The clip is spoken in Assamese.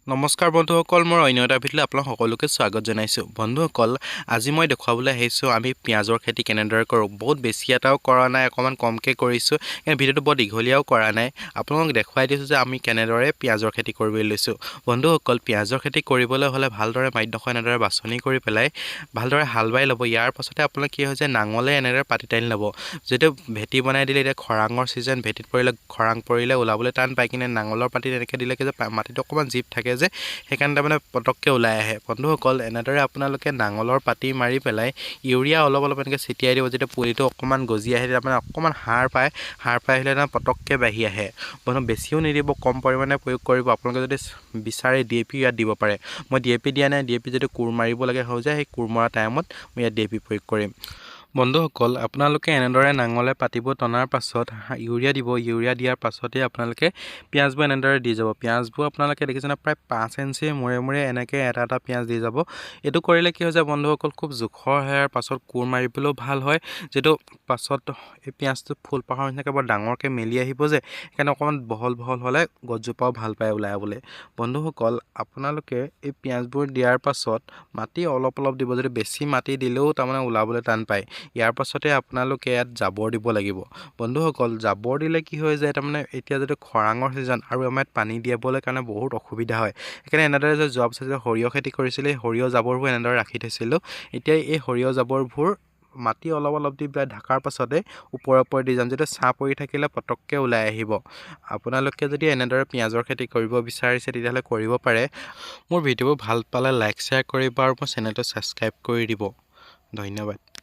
নমস্কাৰ বন্ধুসকল, মই অন্য এটা ভিডিঅ'লৈ আপোনালোক সকলোকে স্বাগত জনাইছোঁ। বন্ধুসকল, আজি মই দেখুৱাবলৈ আহিছোঁ আমি পিঁয়াজৰ খেতি কেনেদৰে কৰোঁ। বহুত বেছি এটাও কৰা নাই, অকণমান কমকৈ কৰিছোঁ। কিন্তু ভিডিঅ'টো বৰ দীঘলীয়াও কৰা নাই। আপোনালোকক দেখুৱাই দিছোঁ যে আমি কেনেদৰে পিঁয়াজৰ খেতি কৰিবলৈ লৈছোঁ। বন্ধুসকল, পিঁয়াজৰ খেতি কৰিবলৈ হ'লে ভালদৰে মাটিডোখৰ এনেদৰে বাছনি কৰি পেলাই ভালদৰে হাল বাই ল'ব। ইয়াৰ পাছতে আপোনাৰ কি হৈছে, নাঙলে এনেদৰে পাতি টানি ল'ব। যিটো ভেটি বনাই দিলে, এতিয়া খৰাঙৰ ছিজন, ভেটিত পৰিলে খৰাং পৰিলে ওলাবলৈ টান পায়, কিন্তু নাঙলৰ পাতি এনেকৈ দিলে কি যে মাটিটো অকণমান জীপ থাকে যে সেইকাৰণে তাৰমানে পটককৈ ওলাই আহে। বন্ধুসকল, এনেদৰে আপোনালোকে নাঙলৰ পাতি মাৰি পেলাই ইউৰিয়া অলপ অলপ এনেকৈ ছটিয়াই দিব। যেতিয়া পুলিটো অকণমান গজি আহে, তাৰমানে অকণমান সাৰ পায় আহিলে তাৰমানে পটককৈ বাঢ়ি আহে। বন্ধু বেছিও নিদিব, কম পৰিমাণে প্ৰয়োগ কৰিব। আপোনালোকে যদি বিচাৰে DAP ইয়াত দিব পাৰে। মই DAP দিয়া নাই। DAP যদি কোৰ মাৰিব লাগে হৈ যায়, সেই কোৰ মৰা টাইমত মই ইয়াত DAP প্ৰয়োগ কৰিম। বন্ধুসকল, আপোনালোকে এনেদৰে নাঙলে পাতিব টনাৰ পাছত ইউৰিয়া দিব। ইউৰিয়া দিয়াৰ পাছতে আপোনালোকে পিঁয়াজবোৰ এনেদৰে দি যাব। পিঁয়াজবোৰ আপোনালোকে দেখিছেনে, প্ৰায় 5 ইঞ্চিৰ মূৰে মূৰে এনেকৈ এটা এটা পিঁয়াজ দি যাব। এইটো কৰিলে কি হৈ যায় বন্ধুসকল, খুব জোখৰ হয় আৰু পাছত কোৰ মাৰিবলৈও ভাল হয়। যিটো পাছত এই পিঁয়াজটো ফুলপাহৰ নিচিনাকৈ বৰ ডাঙৰকৈ মেলি আহিব যে, সেইকাৰণে অকণমান বহল হ'লে গছজোপাও ভাল পায় ওলাবলৈ। বন্ধুসকল, আপোনালোকে এই পিঁয়াজবোৰ দিয়াৰ পাছত মাটি অলপ অলপ দিব। যদি বেছি মাটি দিলেও তাৰমানে ওলাবলৈ টান পায়। ইয়াৰ পাছতে আপোনালোকে ইয়াত জাবৰ দিব লাগিব। বন্ধুসকল, জাবৰ দিলে কি হৈ যায়, তাৰমানে এতিয়া যদি খৰাঙৰ ছিজন আৰু আমাৰ পানী দিয়াবলৈ কাৰণে বহুত অসুবিধা হয়। সেইকাৰণে এনেদৰে যে যোৱা বছৰ যে সৰিয়হ খেতি কৰিছিলে, সেই সৰিয়হ জাবৰবোৰ এনেদৰে ৰাখি থৈছিলোঁ। এতিয়া এই সৰিয়হ জাবৰবোৰ মাটি অলপ অলপ দি পেলাই ঢাকাৰ পাছতে ওপৰে দি যাম। যেতিয়া ছাঁ পৰি থাকিলে পটককৈ ওলাই আহিব। আপোনালোকে যদি এনেদৰে পিঁয়াজৰ খেতি কৰিব বিচাৰিছে তেতিয়াহ'লে কৰিব পাৰে। মোৰ ভিডিঅ'বোৰ ভাল পালে লাইক শ্বেয়াৰ কৰিব আৰু মোৰ চেনেলটো ছাবস্ক্ৰাইব কৰি দিব। ধন্যবাদ।